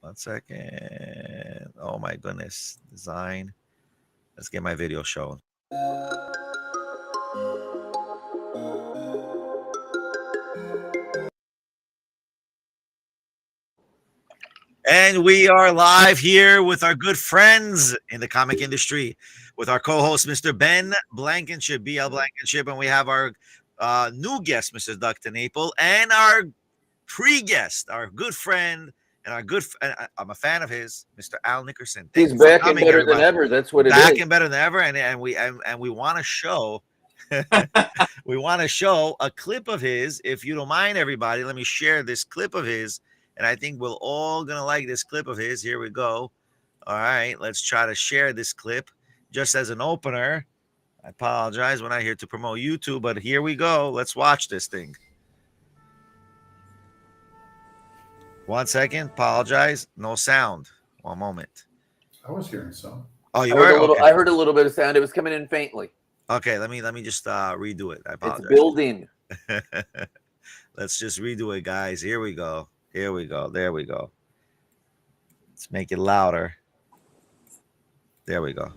1 second. Oh my goodness. Design. Let's get my video shown. And we are live here with our good friends in the comic industry, with our co-host, Mr. Ben Blankenship, BL Blankenship, and we have our new guest, Mr. Doug TenNapel, and our pre-guest, our good friend, and our good. I'm a fan of his, Mr. Al Nickerson. He's back and better than ever. That's what it is. Back and better than ever, and we want to show. We want to show a clip of his. If you don't mind, everybody, let me share this clip of his. And I think we're all going to like this clip of his. Here we go. All right, let's try to share this clip just as an opener. I apologize. We're not here to promote YouTube, but here we go. Let's watch this thing. 1 second. Apologize. No sound. 1 moment. I was hearing some. Oh, you were? Okay. I heard a little bit of sound. It was coming in faintly. Okay, let me just redo it. I apologize. It's building. Let's just redo it, guys. Here we go. Here we go. There we go. Let's make it louder. There we go.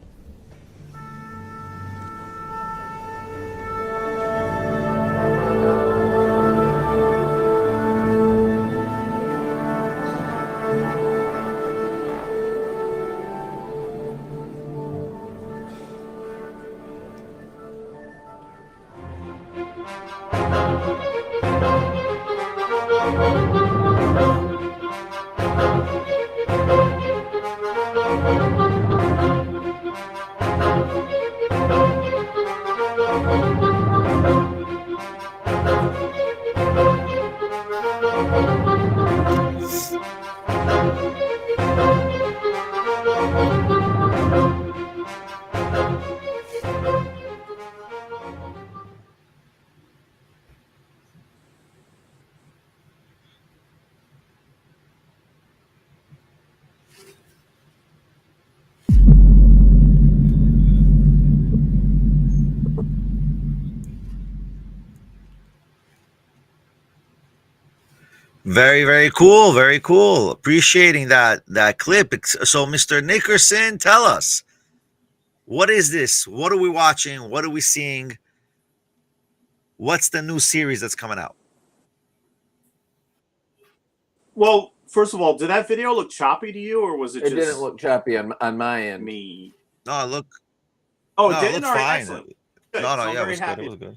Very, very cool. Very cool. Appreciating that clip. So, Mr. Nickerson, tell us, what is this? What are we watching? What are we seeing? What's the new series that's coming out? Well, first of all, did that video look choppy to you, or was it? It didn't look choppy on my end. Me. No, it looked. Oh, no, it didn't. All right, fine. No, so yeah, it was good. It was good.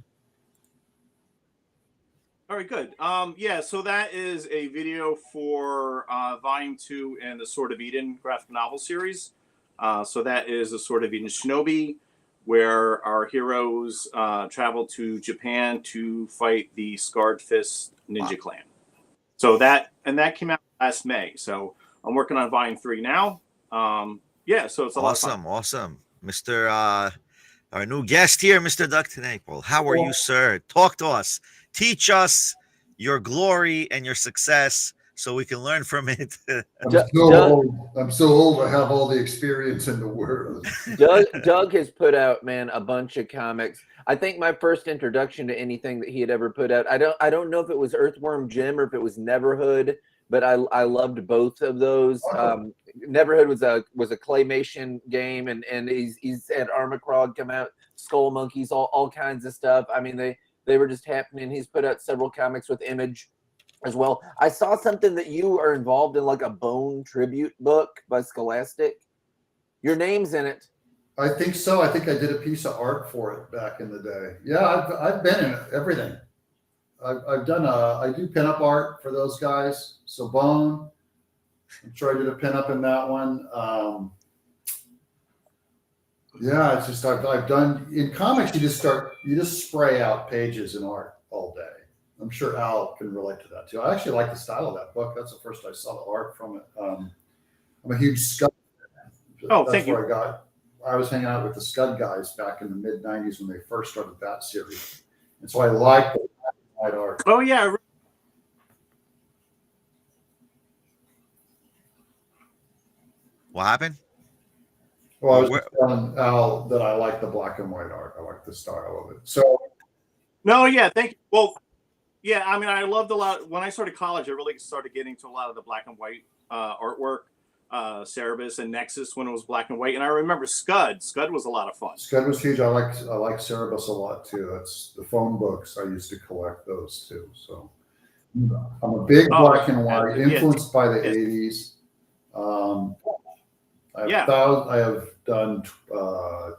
All right, good. Yeah, so that is a video for Volume 2 in the Sword of Eden graphic novel series. So that is the Sword of Eden Shinobi, where our heroes travel to Japan to fight the Scarred Fist Ninja Clan. So that came out last May. So I'm working on Volume 3 now. Yeah, so it's a lot of fun. Awesome. Mr. Our new guest here, Mr. Doug TenNapel. How are you, sir? Talk to us. Teach us your glory and your success so we can learn from it. I'm so old. I have all the experience in the world. Doug has put out, man, a bunch of comics. I think my first introduction to anything that he had ever put out, I don't know if it was Earthworm Jim or if it was Neverhood, but I loved both of those. Neverhood was a claymation game, and he's had Armacrog come out, Skull Monkeys, all kinds of stuff. I mean, they were just happening. He's put out several comics with Image as well. I saw something that you are involved in, like a Bone tribute book by Scholastic. Your name's in it. I think so. I think I did a piece of art for it back in the day. Yeah, I've been in everything. I do pinup art for those guys. So Bone, I'm sure I did a pinup in that one. Yeah, it's just I've done in comics. You just spray out pages in art all day. I'm sure Al can relate to that too. I actually like the style of that book. That's the first I saw the art from it. I'm a huge Scud fan. Oh, thank you. I was hanging out with the Scud guys back in the mid '90s when they first started that series, and so I like the white art. Oh yeah. What happened? Well, I was just telling Al that I like the black and white art. I like the style of it. So, no, yeah, thank you. Well, Yeah, I mean, I loved a lot when I started college. I really started getting to a lot of the black and white artwork, Cerebus and Nexus when it was black and white. And I remember Scud. Scud was a lot of fun. Scud was huge. I like Cerebus a lot too. That's the phone books. I used to collect those too. So I'm a big black and white, influenced by the 80s. I have done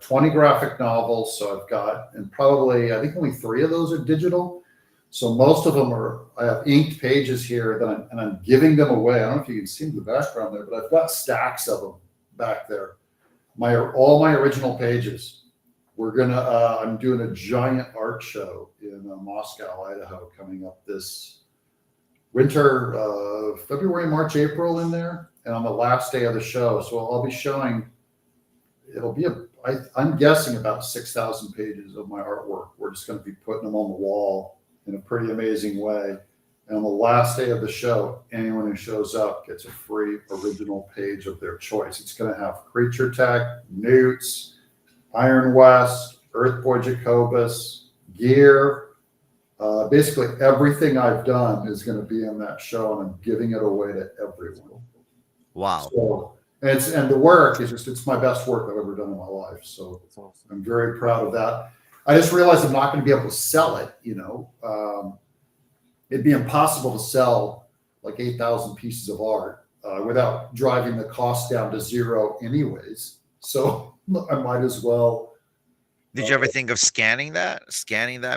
20 graphic novels, so I've got, and probably I think only 3 of those are digital. So most of them are, I have inked pages here that I'm giving them away. I don't know if you can see in the background there, but I've got stacks of them back there. All my original pages. I'm doing a giant art show in Moscow, Idaho, coming up this winter, February, March, April in there. And on the last day of the show, so I'll be showing, I'm guessing about 6,000 pages of my artwork. We're just going to be putting them on the wall in a pretty amazing way. And on the last day of the show, anyone who shows up gets a free original page of their choice. It's going to have Creature Tech, Newts, Iron West, Earthboy Jacobus, Gear. Basically everything I've done is going to be in that show, and I'm giving it away to everyone. Wow. So, and the work is it's my best work I've ever done in my life. So awesome. I'm very proud of that. I just realized I'm not going to be able to sell it. It'd be impossible to sell like 8,000 pieces of art without driving the cost down to zero anyways. So I might as well. Did you ever think of scanning that,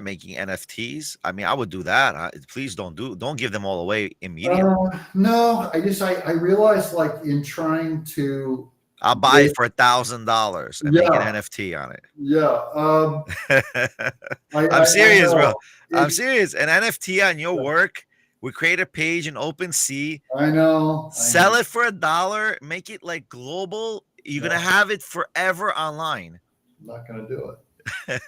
making NFTs? I mean, I would do that. Please don't give them all away immediately. No, I realized, like, in trying to, I'll buy it for $1,000 and make an NFT on it. Yeah. I'm serious, bro. I'm serious. An NFT on your work. We create a page in OpenSea. I know. Sell it for $1. Make it like global. You're gonna have it forever online. I'm not gonna do it.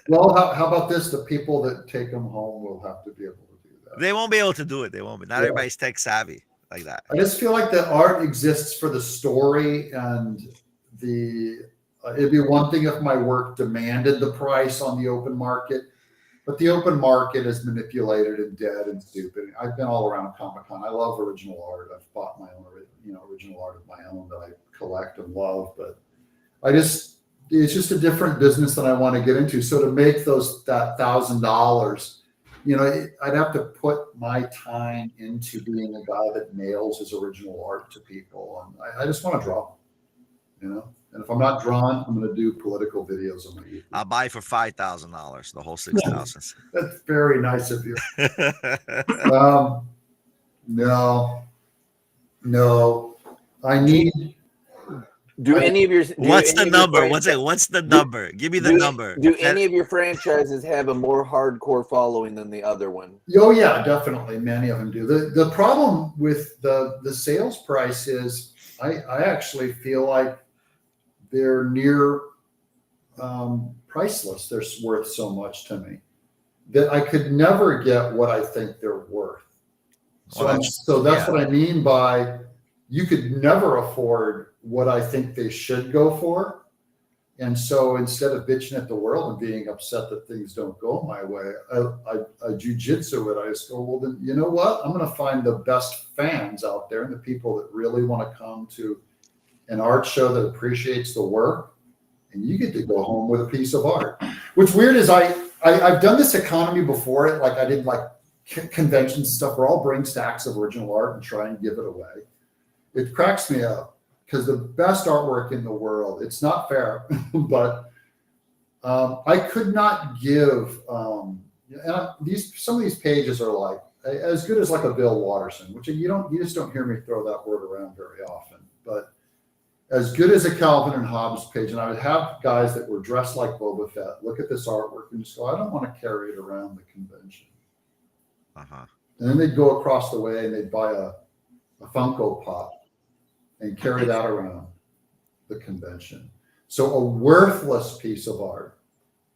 Well, how about this? The people that take them home will have to be able to do that. They won't be able to do it. They won't be. Not everybody's tech savvy like that. I just feel like the art exists for the story, and it'd be one thing if my work demanded the price on the open market, but the open market is manipulated and dead and stupid. I've been all around Comic-Con. I love original art. I've bought my own, original art of my own that I collect and love, but it's just a different business than I want to get into. So to make that $1,000, I'd have to put my time into being a guy that nails his original art to people. And I just want to draw, And if I'm not drawing, I'm going to do political videos on my YouTube. I'll buy for $5,000, the whole 6,000. That's very nice of you. No, I need. Do any of your what's the number? What's the number? Give me the number. Do any of your franchises have a more hardcore following than the other one? Oh yeah, definitely. Many of them do. The problem with the sales price is I actually feel like they're near priceless. They're worth so much to me that I could never get what I think they're worth. So that's what I mean by you could never afford what I think they should go for. And so instead of bitching at the world and being upset that things don't go my way, I jujitsu it. I just go, well, then you know what? I'm going to find the best fans out there and the people that really want to come to an art show that appreciates the work. And you get to go home with a piece of art. What's weird is I've done this economy before it. Like I did like conventions and stuff where I'll bring stacks of original art and try and give it away. It cracks me up because the best artwork in the world, it's not fair, but I could not give, and some of these pages are like as good as like a Bill Watterson, which you just don't hear me throw that word around very often, but as good as a Calvin and Hobbes page. And I would have guys that were dressed like Boba Fett look at this artwork and just go, I don't want to carry it around the convention. And then they'd go across the way and they'd buy a Funko Pop and carry that around the convention. So a worthless piece of art,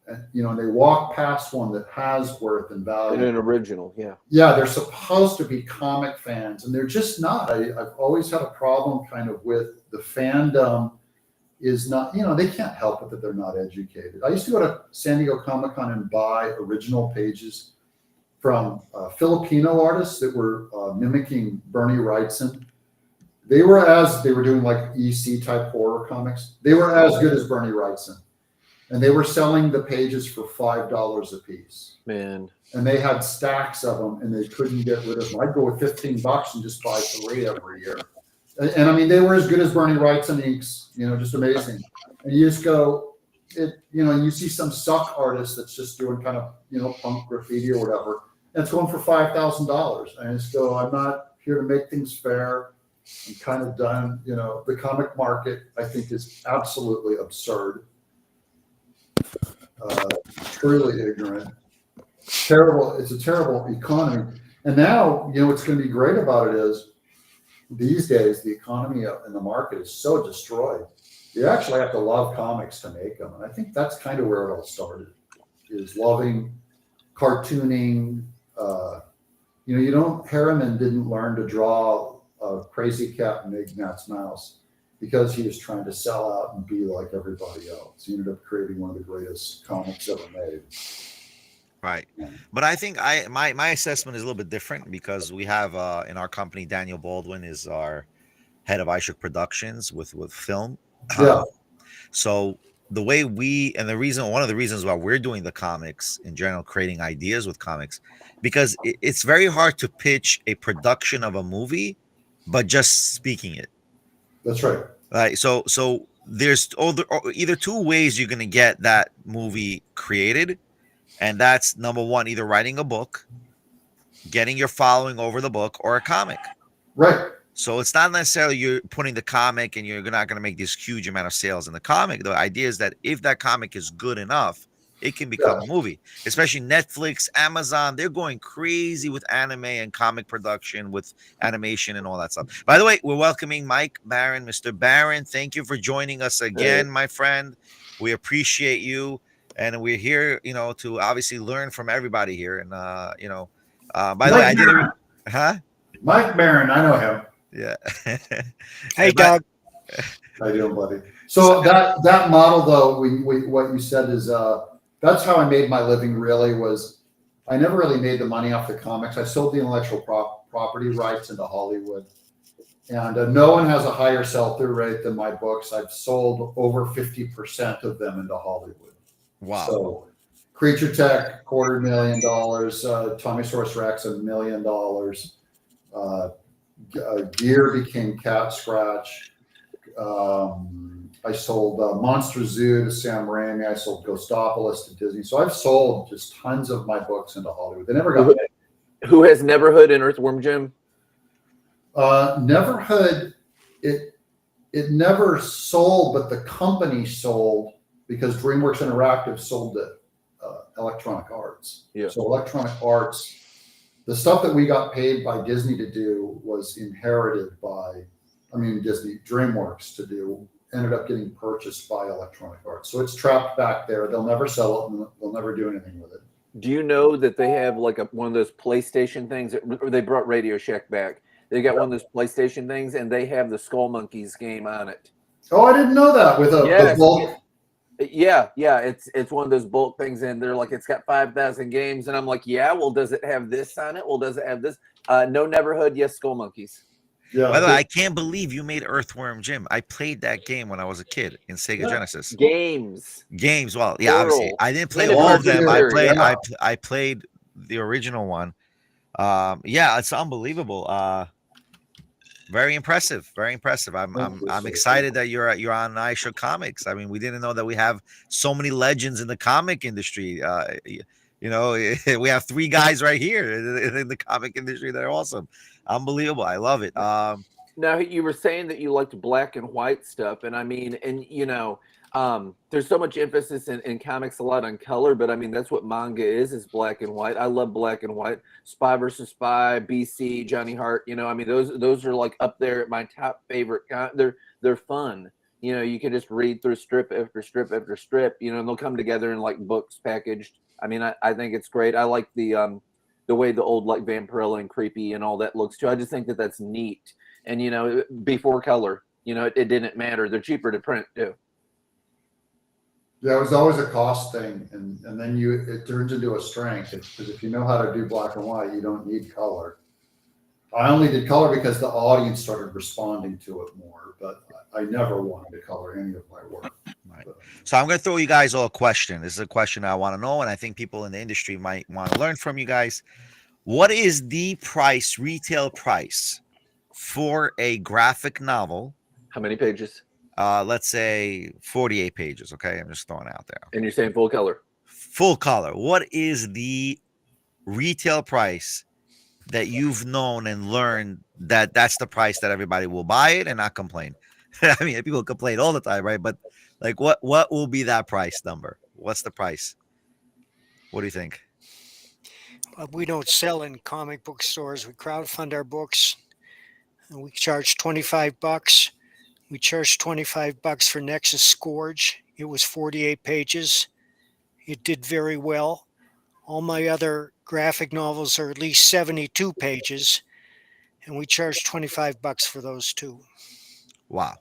and they walk past one that has worth and value. And an original, yeah. Yeah, they're supposed to be comic fans, and they're just not. I've always had a problem kind of with the fandom is not, they can't help it that they're not educated. I used to go to San Diego Comic-Con and buy original pages from Filipino artists that were mimicking Bernie Wrightson. They were doing like EC type horror comics. They were as good as Bernie Wrightson, and they were selling the pages for $5 a piece. Man. And they had stacks of them, and they couldn't get rid of them. I'd go with $15 and just buy 3 every year. And I mean, they were as good as Bernie Wrightson inks, just amazing. And you just go, you see some suck artist that's just doing kind of, punk graffiti or whatever, and it's going for $5,000. And I just go, I'm not here to make things fair. I'm kind of done. The comic market, I think, is absolutely absurd. Truly ignorant. Terrible. It's a terrible economy. And now, what's going to be great about it is these days, the economy and the market is so destroyed. You actually have to love comics to make them. And I think that's kind of where it all started, is loving cartooning. Harriman didn't learn to draw a crazy cat in Ignat's mouse because he was trying to sell out and be like everybody else. He ended up creating one of the greatest comics ever made. Right. But I think my assessment is a little bit different because we have in our company, Daniel Baldwin is our head of Ishook Productions with film. Yeah. So the way one of the reasons why we're doing the comics in general, creating ideas with comics, because it's very hard to pitch a production of a movie, but just speaking it. That's right. Right. So there's either 2 ways you're going to get that movie created. And that's number one, either writing a book, getting your following over the book, or a comic. Right. So it's not necessarily you're putting the comic and you're not going to make this huge amount of sales in the comic. The idea is that if that comic is good enough, it can become a movie. Especially Netflix, Amazon, they're going crazy with anime and comic production, with animation and all that stuff. By the way, we're welcoming Mike Barron. Mr. Barron, thank you for joining us again, my friend. We appreciate you. And we're here, to obviously learn from everybody here. And, by the way, I didn't. Mike Barron, I know him. Yeah. Hey, Doug. How you doing, buddy? So that model, though, what you said is that's how I made my living. Really, was I never really made the money off the comics. I sold the intellectual property rights into Hollywood, and no one has a higher sell-through rate than my books. I've sold over 50% of them into Hollywood. Wow. So Creature Tech, $250,000. Tommy Source Rex, $1 million. Gear became Cat Scratch. I sold Monster Zoo to Sam Raimi. I sold Ghostopolis to Disney. So I've sold just tons of my books into Hollywood. They never got Who has Neverhood and Earthworm Jim? Neverhood, it never sold, but the company sold because DreamWorks Interactive sold it. Electronic Arts. Yeah. So Electronic Arts, the stuff that we got paid by Disney to do was inherited by, Disney, DreamWorks to do, ended up getting purchased by Electronic Arts. So it's trapped back there. They'll never sell it and they'll never do anything with it. Do you know that they have like one of those PlayStation things, or they brought Radio Shack back? They got one of those PlayStation things and they have the Skull Monkeys game on it. Oh, I didn't know that with a bulk. Yeah, it's one of those bulk things, and they're like, it's got 5,000 games, and I'm like, yeah, well, does it have this on it? Well, does it have this? No Neverhood, yes, Skull Monkeys. Yeah. By the way, I can't believe you made Earthworm Jim. I played that game when I was a kid in Sega Genesis. Games. Well, yeah, obviously, I didn't play all of them. I played the original one. Yeah, it's unbelievable. Very impressive. Very impressive. I'm excited that you're on Ishook Comics. We didn't know that we have so many legends in the comic industry. We have 3 guys right here in the comic industry that are awesome. Unbelievable. I love it. Now, you were saying that you liked black and white stuff, and there's so much emphasis in comics a lot on color, but that's what manga is black and white. I love black and white. Spy versus Spy, BC, Johnny Hart, those are like up there at my top favorite. They're fun. You can just read through strip after strip after strip, and they'll come together in like books packaged. I think it's great. I like the way the old like Vampirella and Creepy and all that looks too. I just think that that's neat. And before color, it didn't matter. They're cheaper to print too. Yeah, it was always a cost thing, and then it turns into a strength because if you know how to do black and white, you don't need color. I only did color because the audience started responding to it more, but I never wanted to color any of my work. Right. So I'm going to throw you guys all a question. This is a question I want to know, and I think people in the industry might want to learn from you guys. What is the retail price for a graphic novel? How many pages? Let's say 48 pages. Okay, I'm just throwing it out there. And you're saying full color? Full color. What is the retail price that you've known and learned that that's the price that everybody will buy it and not complain? I mean, people complain all the time, right? But like, what will be that price number? What's the price? What do you think? We don't sell in comic book stores. We crowdfund our books. And we charge $25. We charged $25 for Nexus Scourge. It was 48 pages. It did very well. All my other graphic novels are at least 72 pages, and we charge $25 for those too. Wow.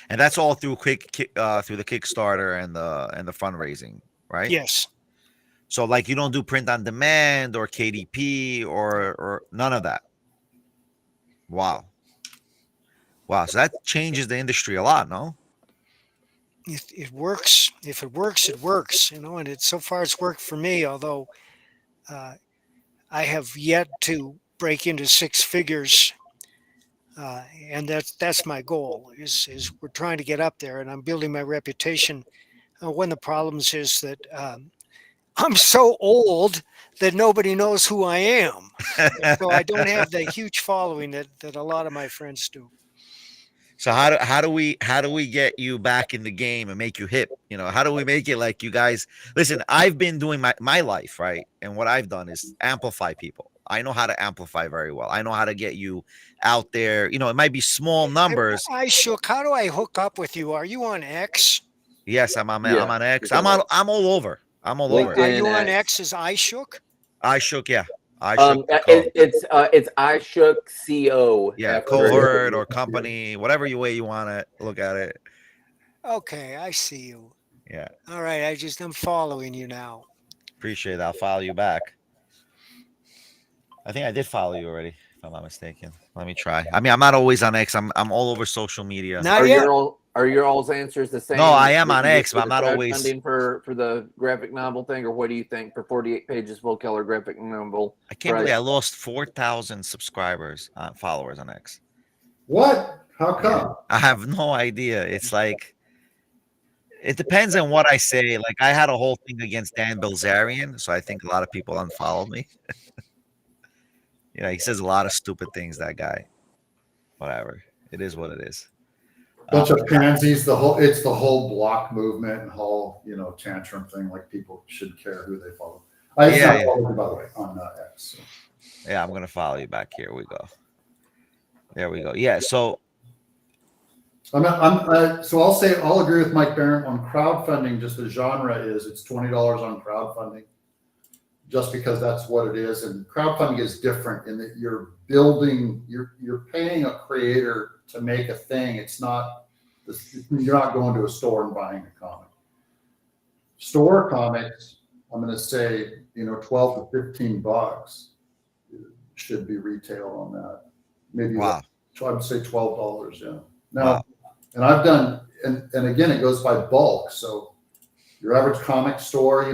And that's all through through the Kickstarter and the fundraising, right? Yes. So like you don't do print on demand or KDP or none of that. Wow. Wow. So that changes the industry a lot, no? It works. If it works, it works. You know, and so far it's worked for me. Although I have yet to break into six figures, and that's my goal. Is we're trying to get up there, and I'm building my reputation. One of the problems is that I'm so old that nobody knows who I am, so I don't have the huge following that a lot of my friends do. So how do we get you back in the game and make you hip? You know, how do we make it like you guys? Listen, I've been doing my life, right? And what I've done is amplify people. I know how to amplify very well. I know how to get you out there. You know, it might be small numbers. Ishook, how do I hook up with you? Are you on X? Yes, I'm on X. Yeah. I'm all over. I'm all over. Are you on X as Ishook? Ishook, yeah. Ishook. It's Ishook CO. Yeah, cohort or company, whatever way you want to look at it. Okay, I see you. Yeah. All right, I'm following you now. Appreciate it. I'll follow you back. I think I did follow you already, if I'm not mistaken. Let me try. I mean, I'm not always on X. I'm all over social media. Are your all's answers the same? No, I am on X, but I'm not always funding for the graphic novel thing, or what do you think for 48 pages full color graphic novel? I can't believe I lost 4,000 followers on X. What? How come? I have no idea. It's like it depends on what I say. Like I had a whole thing against Dan Bilzerian, so I think a lot of people unfollowed me. You know, he says a lot of stupid things, that guy. Whatever. It is what it is. Bunch of pansies. It's the whole block movement and whole, tantrum thing. Like people should care who they follow. Follow you, by the way, on X. So. Yeah, I'm gonna follow you back. Here we go. There we go. Yeah. So so I'll agree with Mike Barron on crowdfunding. Just the genre it's $20 on crowdfunding, just because that's what it is. And crowdfunding is different in that you're paying a creator to make a thing. It's not, you're not going to a store and buying a comic. Store comics, I'm going to say, $12 to $15 should be retail on that. Maybe wow. I would say $12. Yeah. Now, and I've done, and again, it goes by bulk. So your average comic store,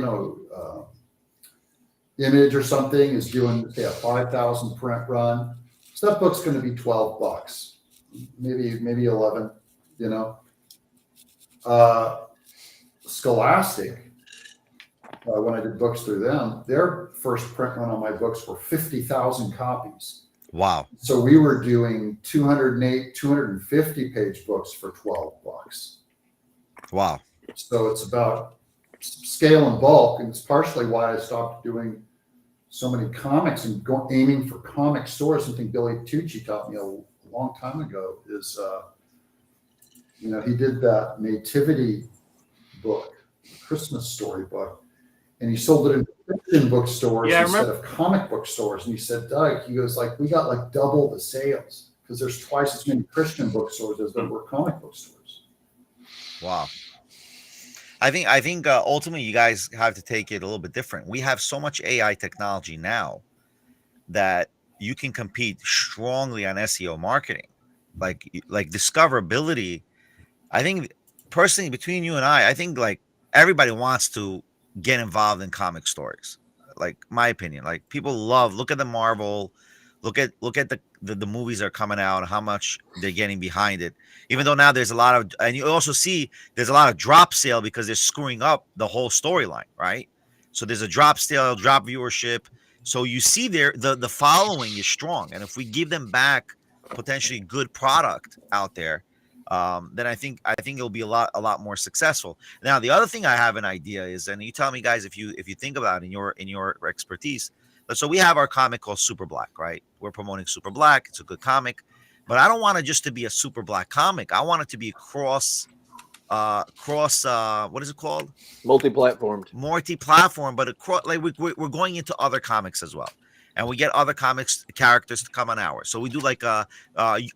Image or something is doing, say, a 5,000 print run. So that book's going to be $12, maybe 11. Scholastic, when I did books through them, their first print run on my books were 50,000 copies. Wow. So we were doing 250 page books for $12. Wow. So it's about scale and bulk, and it's partially why I stopped doing so many comics and aiming for comic stores. Something Billy Tucci taught me a long time ago is, he did that nativity book, Christmas story book, and he sold it in Christian bookstores instead of comic book stores. And he said, Doug, he goes, we got like double the sales because there's twice as many Christian bookstores as there were comic book stores. Wow. I think ultimately you guys have to take it a little bit different. We have so much AI technology now that you can compete strongly on SEO marketing, like discoverability. I think personally, between you and I think like everybody wants to get involved in comic stories. Like my opinion, like people love look at the Marvel, look at the movies that are coming out, how much they're getting behind it. Even though now there's a lot of, and you also see there's a lot of drop sale because they're screwing up the whole storyline, right? So there's a drop sale, drop viewership. So you see there the following is strong, and if we give them back potentially good product out there, then I think it'll be a lot more successful. Now, the other thing I have an idea is, and you tell me guys if you think about it in your expertise. So we have our comic called Super Black, right? We're promoting Super Black. It's a good comic, but I don't want it just to be a Super Black comic. I want it to be a cross what is it called? Multi-platformed. Multi-platform, but across, like we're going into other comics as well, and we get other comics characters to come on ours. So we do like a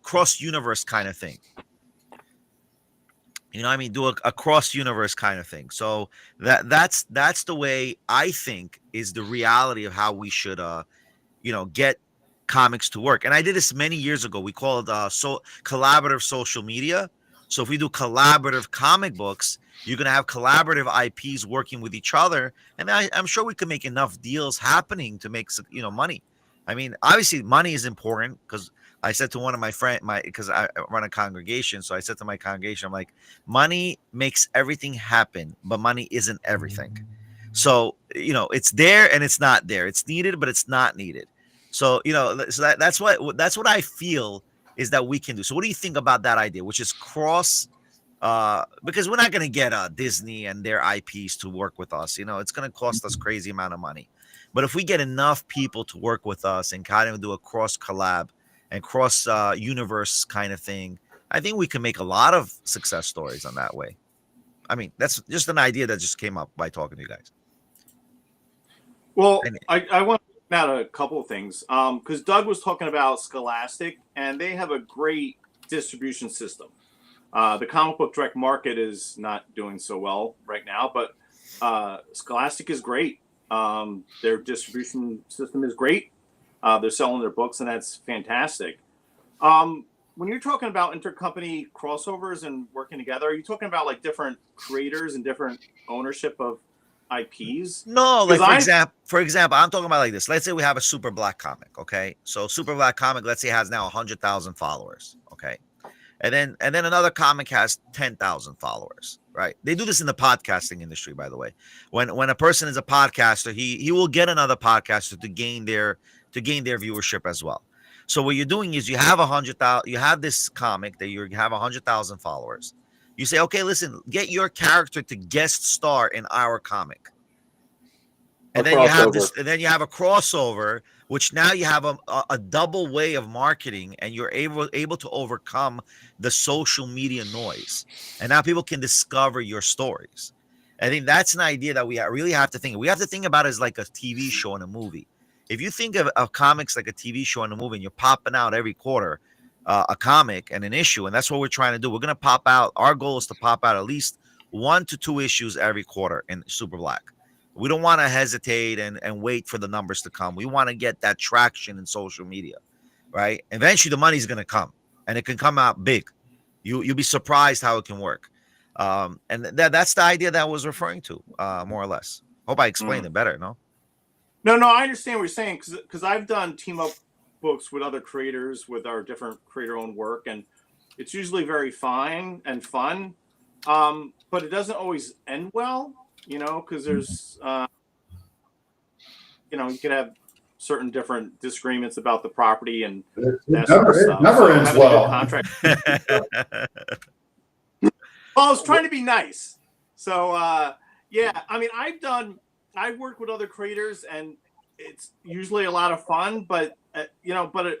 cross universe kind of thing. You know what I mean? Do a cross universe kind of thing. So that's the way I think is the reality of how we should get comics to work. And I did this many years ago. We call it collaborative social media. So if we do collaborative comic books, you're gonna have collaborative IPs working with each other, and I'm sure we could make enough deals happening to make money. I mean, obviously, money is important because I said to one of my friends, because I run a congregation, so I said to my congregation, I'm like, money makes everything happen, but money isn't everything. So it's there and it's not there. It's needed, but it's not needed. So that's what I feel is that we can do. So what do you think about that idea, which is cross? Because we're not going to get Disney and their IPs to work with us. It's going to cost us crazy amount of money. But if we get enough people to work with us and kind of do a cross collab and cross universe kind of thing, I think we can make a lot of success stories on that way. I mean, that's just an idea that just came up by talking to you guys. Well, I want to point out a couple of things because Doug was talking about Scholastic, and they have a great distribution system. The comic book direct market is not doing so well right now, but Scholastic is great. Their distribution system is great. They're selling their books, and that's fantastic. When you're talking about intercompany crossovers and working together, are you talking about like different creators and different ownership of IPs? No, like for example, I'm talking about like this. Let's say we have a Super Black comic, okay? So Super Black comic, let's say, has now 100,000 followers, okay? And then another comic has 10,000 followers, right? They do this in the podcasting industry, by the way. When a person is a podcaster, he will get another podcaster to gain their viewership as well. So what you're doing is you have 100,000. You have this comic that you have 100,000 followers. You say, okay, listen, get your character to guest star in our comic, and then you have this, and then you have a crossover, which now you have a double way of marketing, and you're able to overcome the social media noise, and now people can discover your stories. I think that's an idea that we really have to think. We have to think about it as like a TV show and a movie. If you think of comics like a TV show and a movie, and you're popping out every quarter a comic and an issue, and that's what we're trying to do. We're going to pop out. Our goal is to pop out at least 1 to 2 issues every quarter in Super Black. We don't want to hesitate and wait for the numbers to come. We want to get that traction in social media, right? Eventually, the money's going to come, and it can come out big. You'll be surprised how it can work. And that's the idea that I was referring to, more or less. Hope I explained it better, no? No, I understand what you're saying because I've done team up books with other creators with our different creator-owned work, and it's usually very fine and fun, but it doesn't always end well, because there's, you could have certain different disagreements about the property and that sort of stuff. It never ends well. Contract. Well, I was trying to be nice. So, yeah, I mean, I've worked with other creators, and it's usually a lot of fun, but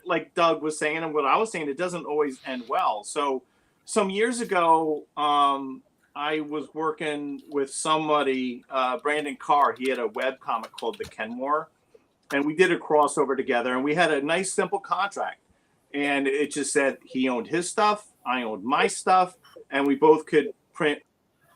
like Doug was saying and what I was saying, it doesn't always end well. So some years ago, I was working with somebody, Brandon Carr. He had a web comic called The Kenmore, and we did a crossover together, and we had a nice, simple contract. And it just said he owned his stuff, I owned my stuff, and we both could print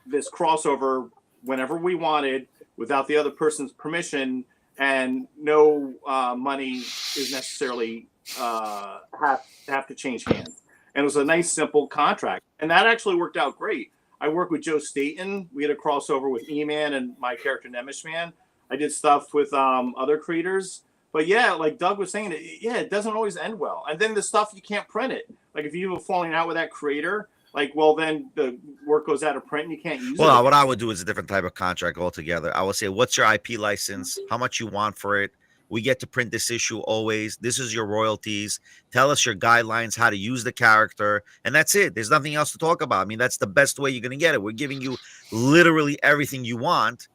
this crossover whenever we wanted without the other person's permission, and no money is necessarily have to change hands. And it was a nice, simple contract. And that actually worked out great. I worked with Joe Staten. We had a crossover with E-Man and my character Nemish Man. I did stuff with other creators. But yeah, like Doug was saying, it doesn't always end well. And then the stuff, you can't print it. Like if you have a falling out with that creator, like, well, then the work goes out of print and you can't use it. Well, what I would do is a different type of contract altogether. I would say, what's your IP license? How much you want for it? We get to print this issue always. This is your royalties. Tell us your guidelines, how to use the character. And that's it. There's nothing else to talk about. I mean, that's the best way you're going to get it. We're giving you literally everything you want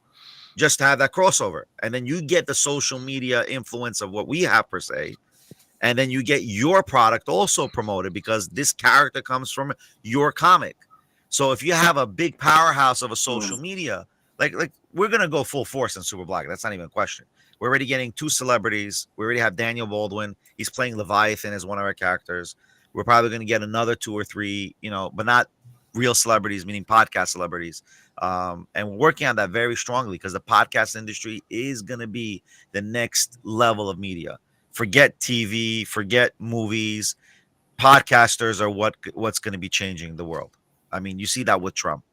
just to have that crossover. And then you get the social media influence of what we have per se. And then you get your product also promoted because this character comes from your comic. So if you have a big powerhouse of a social media, like we're going to go full force in Superback. That's not even a question. We're already getting 2 celebrities. We already have Daniel Baldwin. He's playing Leviathan as one of our characters. We're probably going to get another 2 or 3, but not real celebrities, meaning podcast celebrities. And we're working on that very strongly because the podcast industry is going to be the next level of media. Forget TV, forget movies. Podcasters are what's going to be changing the world. I mean, you see that with Trump.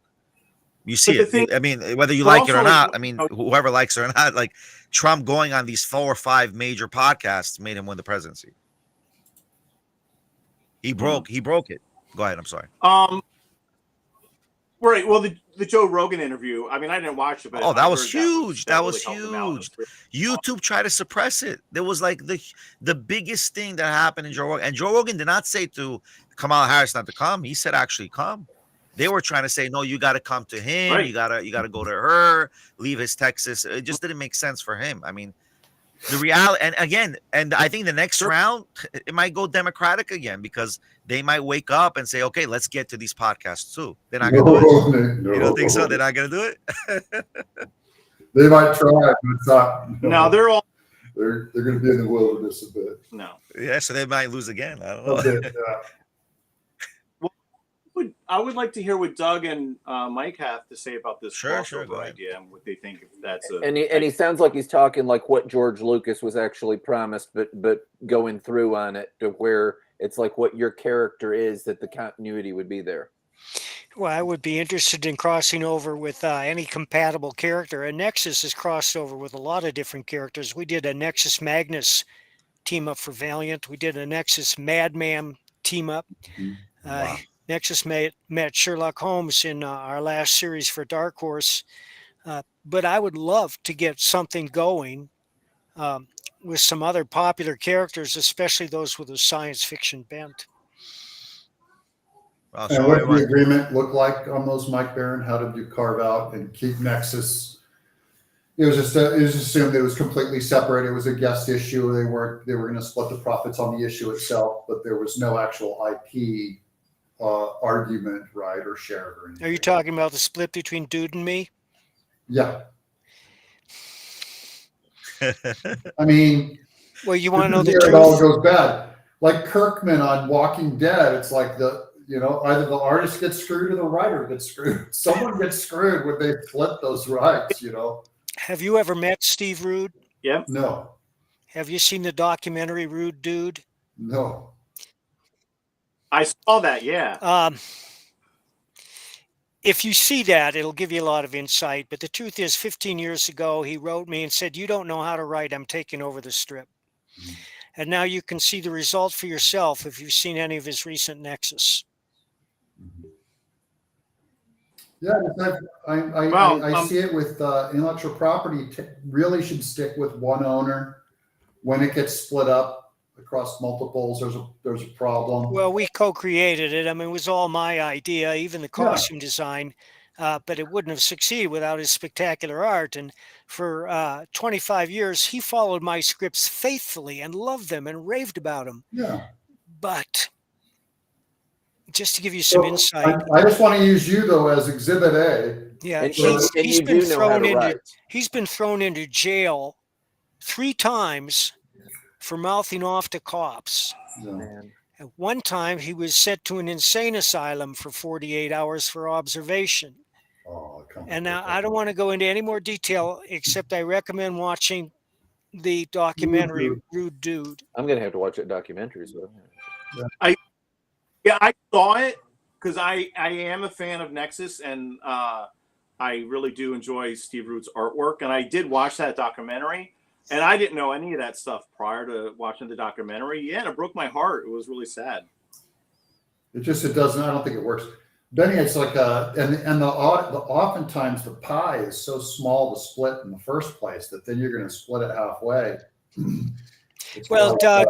You see it. I mean, whether you like it or not, I mean, whoever likes it or not, like Trump going on these 4 or 5 major podcasts made him win the presidency. He broke it. Go ahead. I'm sorry. Right. Well, the Joe Rogan interview. I mean, I didn't watch it, but that was huge. That was huge. YouTube tried to suppress it. There was like the biggest thing that happened in Joe Rogan, and Joe Rogan did not say to Kamala Harris not to come. He said actually come. They were trying to say no. You got to come to him. Right. You gotta go to her. Leave his Texas. It just didn't make sense for him. I mean, the reality, and I think the next round it might go Democratic again because they might wake up and say, okay, let's get to these podcasts too. They're not going to do it. No. You don't think so? They're not going to do it? They might try, but it's not. No, they're going to be in the wilderness a bit. No. Yeah, so they might lose again. I don't know. Bit, Well, I would like to hear what Doug and Mike have to say about this crossover idea and what they think if that's and he sounds like he's talking like what George Lucas was actually promised, but going through on it to where it's like what your character is, that the continuity would be there. Well, I would be interested in crossing over with any compatible character. And Nexus has crossed over with a lot of different characters. We did a Nexus Magnus team up for Valiant. We did a Nexus Madman team up. Wow. Nexus met Sherlock Holmes in our last series for Dark Horse. But I would love to get something going with some other popular characters, especially those with a science fiction bent. And what did the agreement look like on those, Mike Barron? How did you carve out and keep Nexus? It was assumed it was completely separate. It was a guest issue. They were going to split the profits on the issue itself, but there was no actual IP argument, right, or shared or anything. Are you talking about the split between Dude and me? Yeah. I mean, well, you want to know the truth? It all goes bad. Like Kirkman on Walking Dead, it's like either the artist gets screwed or the writer gets screwed. Someone gets screwed when they flip those rights, Have you ever met Steve Rude? Yeah. No. Have you seen the documentary Rude Dude? No. I saw that, yeah. If you see that, it'll give you a lot of insight. But the truth is, 15 years ago, he wrote me and said, you don't know how to write. I'm taking over the strip. Mm-hmm. And now you can see the result for yourself if you've seen any of his recent Nexus. Yeah, I see it with intellectual property. Really should stick with one owner. When it gets split up across multiples, there's a problem. Well, we co-created it. I mean, it was all my idea, even the costume design, but it wouldn't have succeeded without his spectacular art. And for 25 years, he followed my scripts faithfully and loved them and raved about them. Yeah. But just to give you some insight. I just want to use you, though, as Exhibit A. Yeah, he's been thrown into jail 3 times for mouthing off to cops. Yeah. At one time, he was sent to an insane asylum for 48 hours for observation. Oh, come And on. now I don't want to go into any more detail, except I recommend watching the documentary Rude Dude. I'm gonna have to watch that documentary. So. Yeah, I saw it because I am a fan of Nexus, and I really do enjoy Steve Root's artwork. And I did watch that documentary, and I didn't know any of that stuff prior to watching the documentary. Yeah, and it broke my heart. It was really sad. It doesn't. I don't think it works. Benny, it's like oftentimes the pie is so small to split in the first place that then you're going to split it halfway. Well, Doug,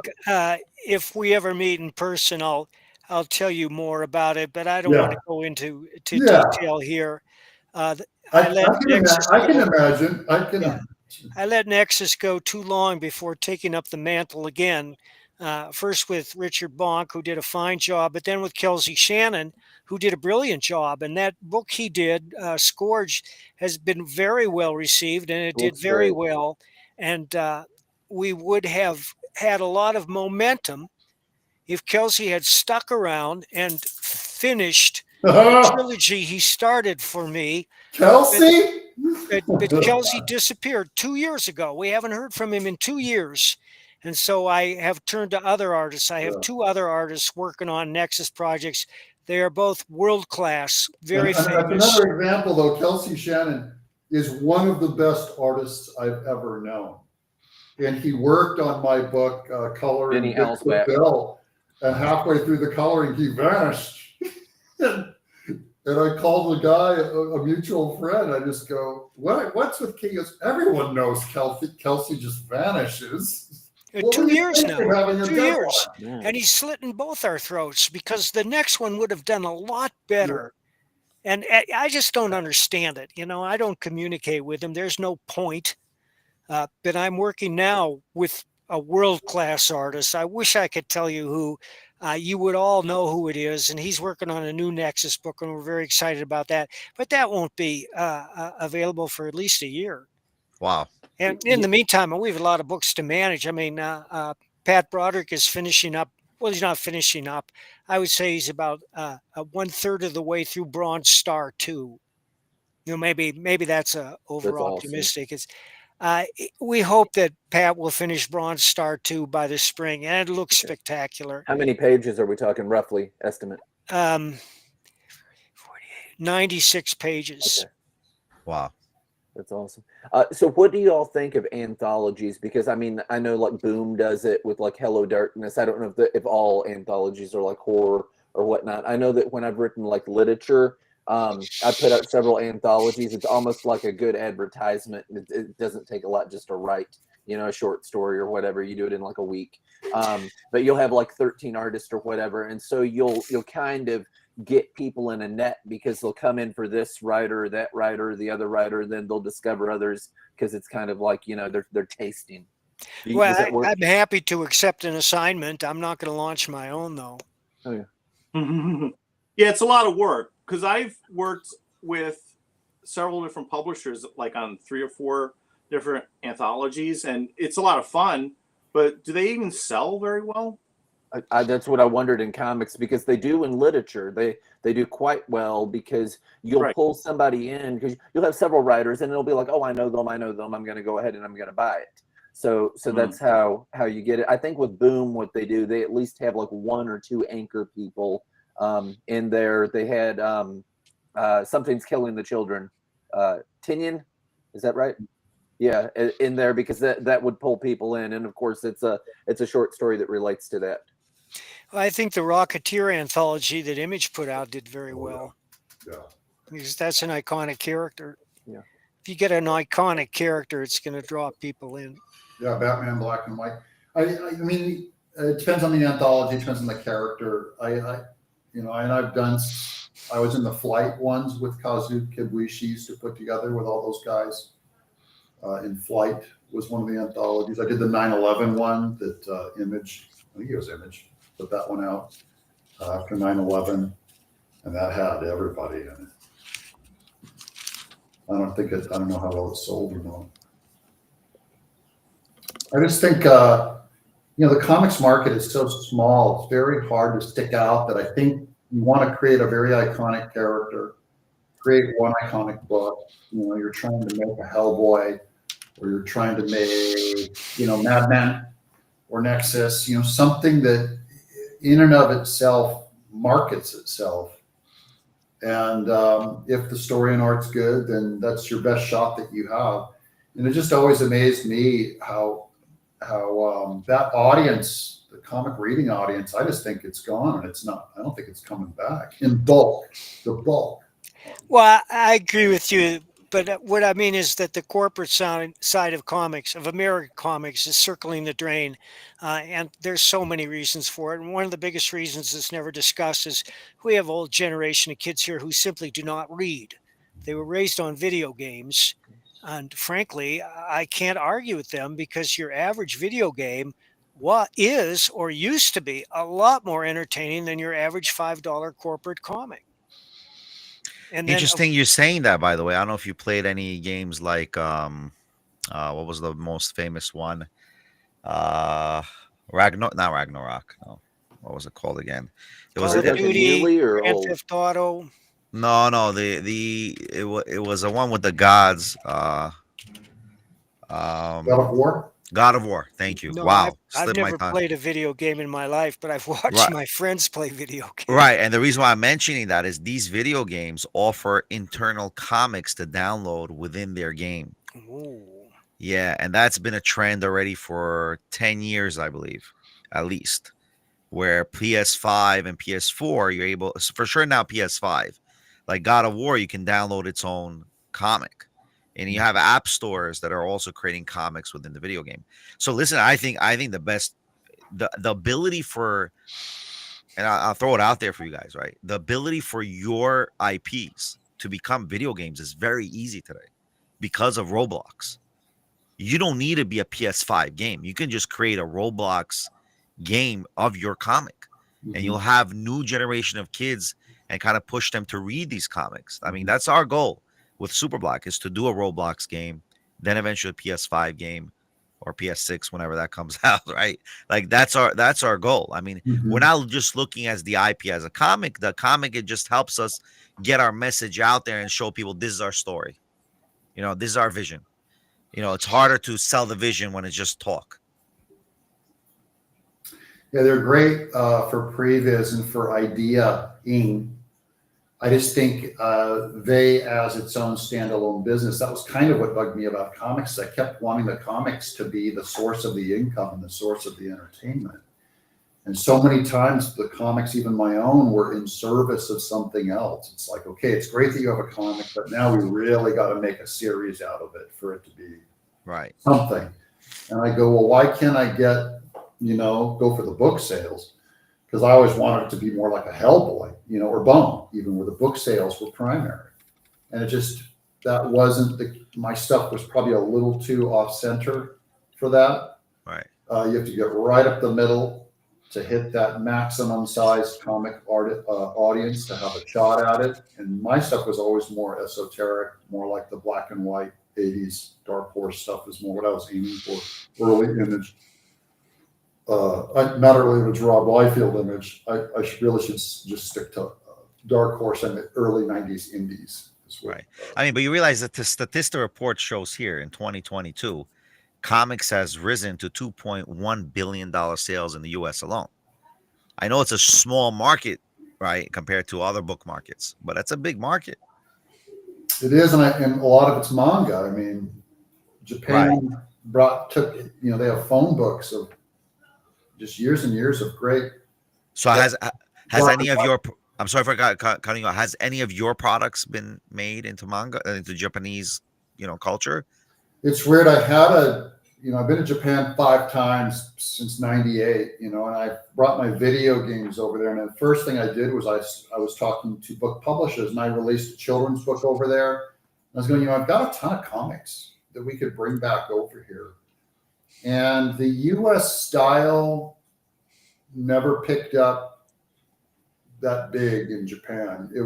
if we ever meet in person, I'll tell you more about it, but I don't want to go into detail here. I can imagine. I let Nexus go too long before taking up the mantle again. First with Richard Bonk, who did a fine job, but then with Kelsey Shannon, who did a brilliant job. And that book he did, Scourge, has been very well received, and it did very well. And we would have had a lot of momentum if Kelsey had stuck around and finished the trilogy he started for me. Kelsey? But Kelsey disappeared 2 years ago. We haven't heard from him in 2 years. And so I have turned to other artists. I have two other artists working on Nexus projects. They are both world-class, very famous. Another example, though, Kelsey Shannon is one of the best artists I've ever known. And he worked on my book, Coloring Bill. And halfway through the coloring, he vanished. And I called the guy, a mutual friend. I just go, what's with King? Everyone knows Kelsey just vanishes. 2 years now, 2 years. Yeah. And he's slitting both our throats because the next one would have done a lot better. Yeah. And I just don't understand it. You know, I don't communicate with him. There's no point. But I'm working now with a world-class artist. I wish I could tell you who. You would all know who it is. And he's working on a new Nexus book, and we're very excited about that. But that won't be available for at least a year. Wow. And in the meantime, we have a lot of books to manage. I mean, Pat Broderick is finishing up. Well, he's not finishing up. I would say he's about 1/3 of the way through Bronze Star 2. You know, maybe that's over optimistic. Awesome. We hope that Pat will finish Bronze Star 2 by the spring, and it looks spectacular. How many pages are we talking, roughly estimate? 96 pages. Okay. Wow. That's awesome. So what do you all think of anthologies? Because I mean, I know like Boom does it with like Hello Darkness. I don't know if all anthologies are like horror or whatnot. I know that when I've written like literature, I put out several anthologies. It's almost like a good advertisement. It doesn't take a lot just to write, you know, a short story or whatever. You do it in like a week. But you'll have like 13 artists or whatever. And so you'll kind of get people in a net because they'll come in for this writer, that writer, the other writer, then they'll discover others because it's kind of like, you know, they're tasting. Well, I'm happy to accept an assignment. I'm not going to launch my own though. Oh yeah. Yeah, it's a lot of work because I've worked with several different publishers, like on 3 or 4 different anthologies, and it's a lot of fun. But do they even sell very well? That's what I wondered in comics, because they do in literature. They do quite well because you'll pull somebody in because you'll have several writers and it'll be like, oh, I know them. I'm going to go ahead and I'm going to buy it. So that's how you get it. I think with Boom, what they do, they at least have like 1 or 2 anchor people in there. They had Something's Killing the Children. Tinian, is that right? Yeah, in there because that would pull people in, and of course it's a short story that relates to that. I think the Rocketeer anthology that Image put out did very well. Yeah. Because that's an iconic character. Yeah. If you get an iconic character, it's going to draw people in. Yeah, Batman Black and White. I mean, it depends on the anthology, it depends on the character. I was in the Flight ones with Kazu Kibuishi used to put together with all those guys. In Flight was one of the anthologies. I did the 9/11 one that Image, I think it was Image, put that one out after 9/11, and that had everybody in it. I don't know how well it sold or not. I just think, the comics market is so small. It's very hard to stick out that I think you want to create a very iconic character create one iconic book. You know, you're trying to make a Hellboy, or you're trying to make, you know, Madman or Nexus, you know, something that in and of itself markets itself. And if the story and art's good, then that's your best shot that you have. And it just always amazed me how that audience, the comic reading audience, I just think it's gone, and it's not. I don't think it's coming back in bulk. The bulk. Well, I agree with you, but what I mean is that the corporate side of comics, of American comics, is circling the drain, and there's so many reasons for it. And one of the biggest reasons that's never discussed is we have a whole generation of kids here who simply do not read. They were raised on video games, and frankly, I can't argue with them because your average video game what is or used to be a lot more entertaining than your average $5 corporate comic. And then Interesting you're saying that, by the way. I don't know if you played any games like what was the most famous one? Not Ragnarok. No. What was it called again? It was Call of Duty, Neely or Grand old? Theft Auto. no, it was the one with the gods. God of War. God of War. Thank you. No, Wow. I've Slipped my never tongue. played a video game in my life, but I've watched Right. my friends play video games. Right. And the reason why I'm mentioning that is these video games offer internal comics to download within their game. Ooh. Yeah, and that's been a trend already for 10 years, I believe, at least. Where PS5 and PS4, you're able, for sure now PS5, like God of War, you can download its own comic. And you have app stores that are also creating comics within the video game. So listen, I think the best, the ability for, and I'll throw it out there for you guys, right? The ability for your IPs to become video games is very easy today because of Roblox. You don't need to be a PS5 game. You can just create a Roblox game of your comic, and you'll have new generation of kids and kind of push them to read these comics. I mean, that's our goal with Superback, is to do a Roblox game, then eventually a PS5 game or PS6 whenever that comes out, right? Like that's our goal. I mean, we're not just looking as the IP as a comic. The comic, it just helps us get our message out there and show people this is our story. You know, this is our vision. You know, it's harder to sell the vision when it's just talk. Yeah, they're great for previs and for ideaing. I just think they, as its own standalone business, that was kind of what bugged me about comics. I kept wanting the comics to be the source of the income and the source of the entertainment. And so many times the comics, even my own, were in service of something else. It's like, okay, it's great that you have a comic, but now we really got to make a series out of it for it to be right something. And I go, well, why can't I get, go for the book sales? Because I always wanted it to be more like a Hellboy, or Bone, even where the book sales were primary. And it just, that wasn't my stuff was probably a little too off center for that. Right. You have to get right up the middle to hit that maximum size comic audience to have a shot at it. And my stuff was always more esoteric, more like the black and white 80s Dark Horse stuff is more what I was aiming for. Early image. Not early image, Rob Liefeld image. I really should just stick to Dark Horse and the early 90s indies. Right. I mean, but you realize that the Statista report shows here in 2022, comics has risen to $2.1 billion sales in the U.S. alone. I know it's a small market, right, compared to other book markets, but that's a big market. It is, and a lot of it's manga. I mean, Japan took they have phone books of just years and years of great. So has any of your, I'm sorry for cutting you off, has any of your products been made into manga, into Japanese, culture? It's weird. I had I've been to Japan 5 times since '98, and I brought my video games over there. And the first thing I did was I was talking to book publishers, and I released a children's book over there. I was going, I've got a ton of comics that we could bring back over here. And the U.S. style never picked up that big in Japan. It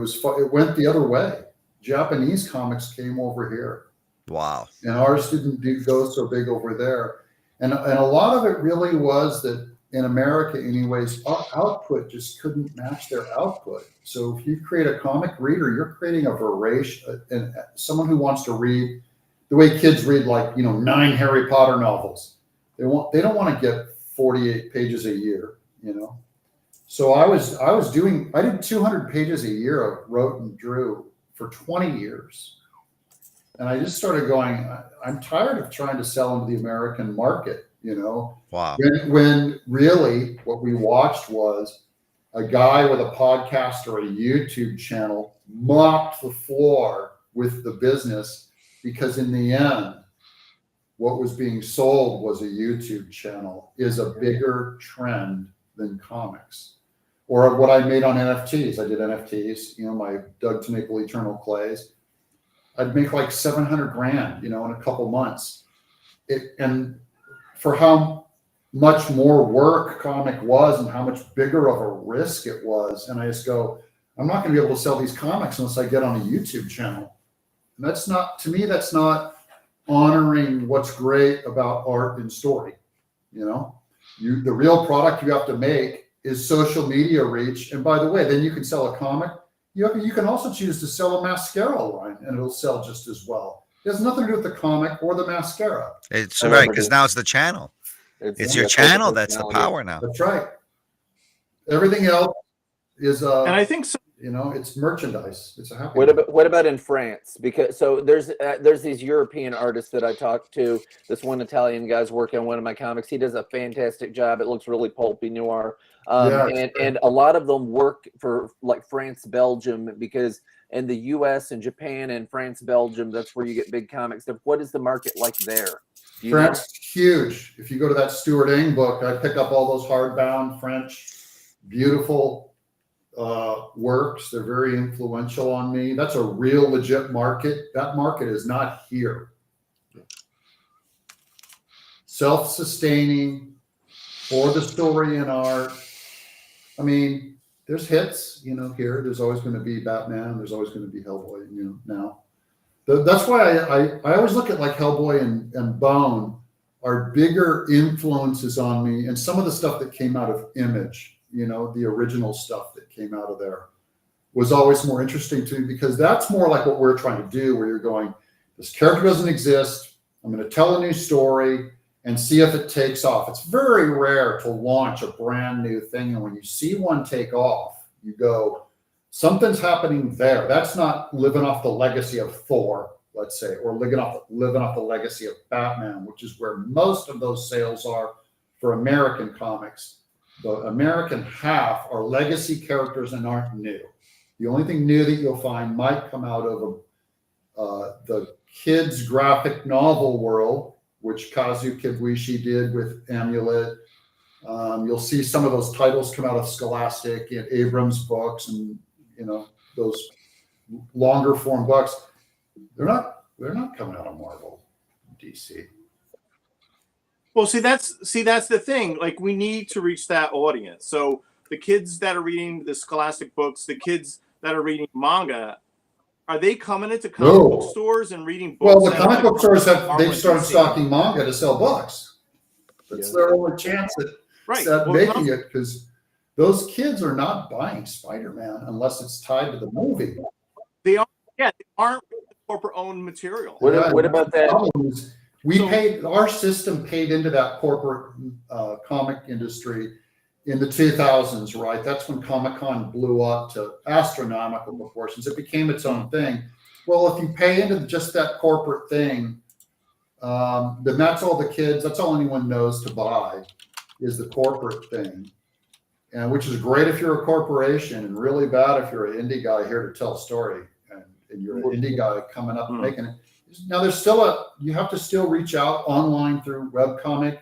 went the other way. Japanese comics came over here. Wow. And ours didn't go so big over there. And a lot of it really was that in America anyways, our output just couldn't match their output. So if you create a comic reader, you're creating a voracious, and someone who wants to read the way kids read, like, 9 Harry Potter novels. They don't want to get 48 pages a year, So I did 200 pages a year of wrote and drew for 20 years. And I just started going, I'm tired of trying to sell into the American market, Wow. When really what we watched was a guy with a podcast or a YouTube channel mopped the floor with the business, because in the end, what was being sold was a YouTube channel is a bigger trend than comics. Or what I made on NFTs. I did NFTs, my Doug TenNapel Eternal Clays. I'd make like 700 grand, in a couple months. And for how much more work comic was and how much bigger of a risk it was. And I just go, I'm not going to be able to sell these comics unless I get on a YouTube channel. And that's not honoring what's great about art and story. The real product you have to make is social media reach. And by the way, then you can sell a comic. You can also choose to sell a mascara line, and it'll sell just as well. It has nothing to do with the comic or the mascara. It's right, because now it's the channel. It's your channel that's the power now. That's right. Everything else is and I think so. It's merchandise. It's a happy. What about in France? Because there's these European artists that I talked to. This one Italian guy's working on one of my comics. He does a fantastic job. It looks really pulpy noir. And a lot of them work for like France, Belgium, because in the US and Japan and France, Belgium, that's where you get big comic stuff. What is the market like there? France is huge. If you go to that Stuart Eng book, I pick up all those hardbound French, beautiful works. They're very influential on me. That's a real legit market. That market is not here. Self-sustaining for the story and art. I mean, there's hits, here. There's always going to be Batman. There's always going to be Hellboy, now. That's why I always look at like Hellboy and Bone are bigger influences on me. And some of the stuff that came out of Image, the original stuff that came out of there was always more interesting to me, because that's more like what we're trying to do, where you're going, this character doesn't exist. I'm going to tell a new story and see if it takes off. It's very rare to launch a brand new thing. And when you see one take off, you go, something's happening there. That's not living off the legacy of Thor, let's say, or living off the legacy of Batman, which is where most of those sales are for American comics. The American half are legacy characters and aren't new. The only thing new that you'll find might come out of the kids' graphic novel world, which Kazu Kibuishi did with Amulet. You'll see some of those titles come out of Scholastic and Abrams books, and those longer form books. They're not coming out of Marvel, DC. Well, see that's the thing. Like, we need to reach that audience. So the kids that are reading the Scholastic books, the kids that are reading manga, are they coming into comic book stores and reading books? Well, the comic book stores they've started stocking manga to sell books. That's their only chance at making it, because those kids are not buying Spider-Man unless it's tied to the movie. They aren't corporate-owned material. What about that? Our system paid into that corporate comic industry in the 2000s, right? That's when Comic-Con blew up to astronomical proportions. It became its own thing. Well, if you pay into just that corporate thing, then that's all the kids, that's all anyone knows to buy is the corporate thing. And which is great if you're a corporation, and really bad if you're an indie guy here to tell a story, and you're an indie guy coming up and making it. Now there's still you have to still reach out online through webcomic,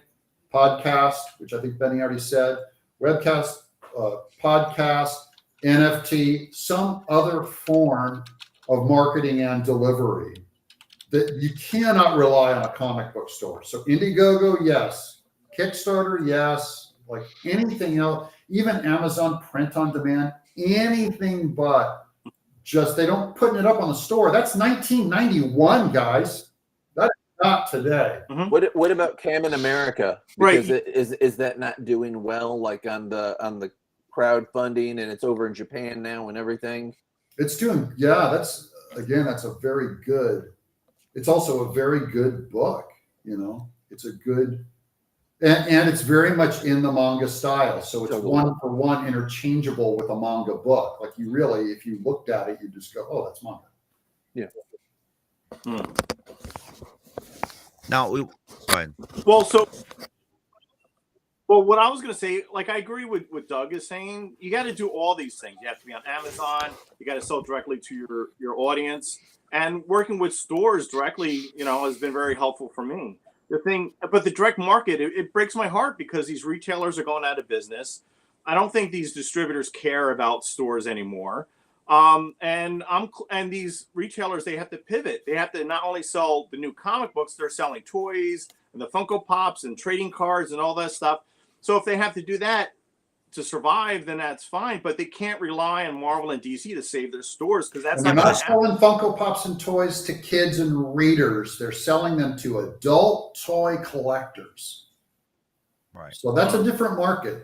podcast, which I think Benny already said, webcast, podcast, NFT, some other form of marketing and delivery that you cannot rely on a comic book store. So Indiegogo, yes. Kickstarter, yes. Like anything else, even Amazon print on demand, anything but just, they don't putting it up on the store. That's 1991, guys. not today. What about Cam in America? Because is that not doing well, like on the crowdfunding, and it's over in Japan now and everything? It's doing, yeah, that's a very good, it's also a very good book, you know. It's a good, and it's very much in the manga style. So it's one for one interchangeable with a manga book. Like you really, if you looked at it, you just go, oh, that's manga. Yeah. Now we go ahead. Well, what I was going to say, like, I agree with what Doug is saying. You got to do all these things. You have to be on Amazon. You got to sell directly to your audience, and working with stores directly, you know, has been very helpful for me. But the direct market, it breaks my heart because these retailers are going out of business. I don't think these distributors care about stores anymore. And these retailers, they have to pivot. They have to not only sell the new comic books, they're selling toys and the Funko Pops and trading cards and all that stuff. So if they have to do that to survive, then that's fine. But they can't rely on Marvel and DC to save their stores, because that's and not they're going not to happen. selling Funko Pops and toys to kids and readers. They're selling them to adult toy collectors. Right. So that's a different market.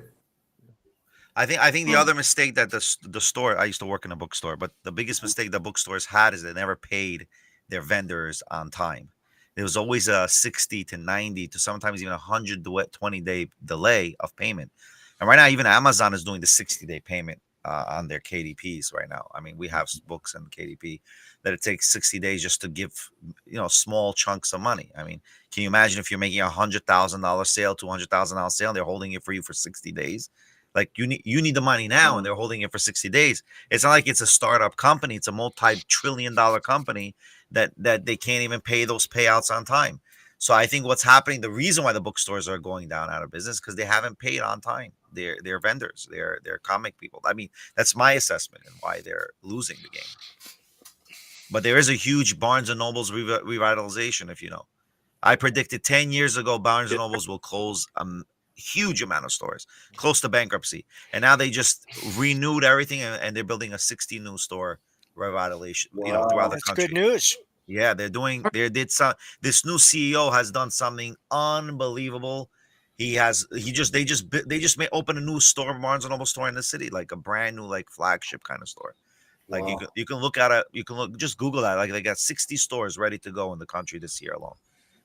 I think the other mistake that the store, I used to work in a bookstore, but the biggest mistake that bookstores had is they never paid their vendors on time. There was always a 60 to 90 to sometimes even 120-day delay of payment. And right now, even Amazon is doing the 60-day payment on their KDPs right now. I mean, we have books on KDP that it takes 60 days just to give, you know, small chunks of money. I mean, can you imagine if you're making $100,000 sale, $200,000 sale, they're holding it for you for 60 days? Like you need the money now, and they're holding it for 60 days. It's not like it's a startup company. It's a multi-trillion-dollar company that they can't even pay those payouts on time. So I think what's happening, the reason why the bookstores are going down out of business, because they haven't paid on time their vendors, their comic people. I mean, that's my assessment and why they're losing the game. But there is a huge Barnes and Noble's revitalization, if you know. I predicted 10 years ago Barnes and Noble's will close huge amount of stores, close to bankruptcy, and now they just renewed everything, and they're building a 60 new store revitalization, you know, throughout the That's country. good news. Yeah, this new CEO has done something unbelievable. They just may open a new store, Barnes and Noble store in the city, like a brand new, like flagship kind of store. Like you can look at it, just Google that. Like they got 60 stores ready to go in the country this year alone.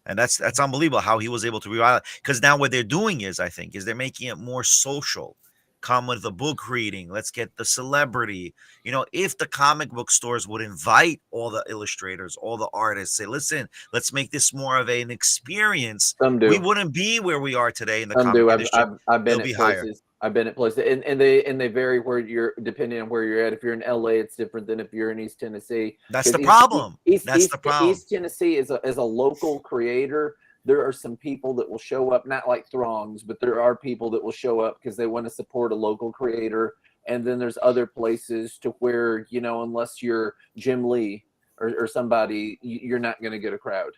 And that's unbelievable how he was able to revitalize. Because now what they're doing is they're making it more social. Come with the book reading. Let's get the celebrity. You know, if the comic book stores would invite all the illustrators, all the artists, say, listen, let's make this more of an experience. Some do. We wouldn't be where we are today in the Some comic do. industry. I've been They'll at places. I've been at places, and they vary where you're, depending on where you're at. If you're in LA, it's different than if you're in East Tennessee. That's the problem. That's the problem. East Tennessee is a local creator. There are some people that will show up, not like throngs, but there are people that will show up because they want to support a local creator. And then there's other places to where, you know, unless you're Jim Lee or somebody, you're not going to get a crowd.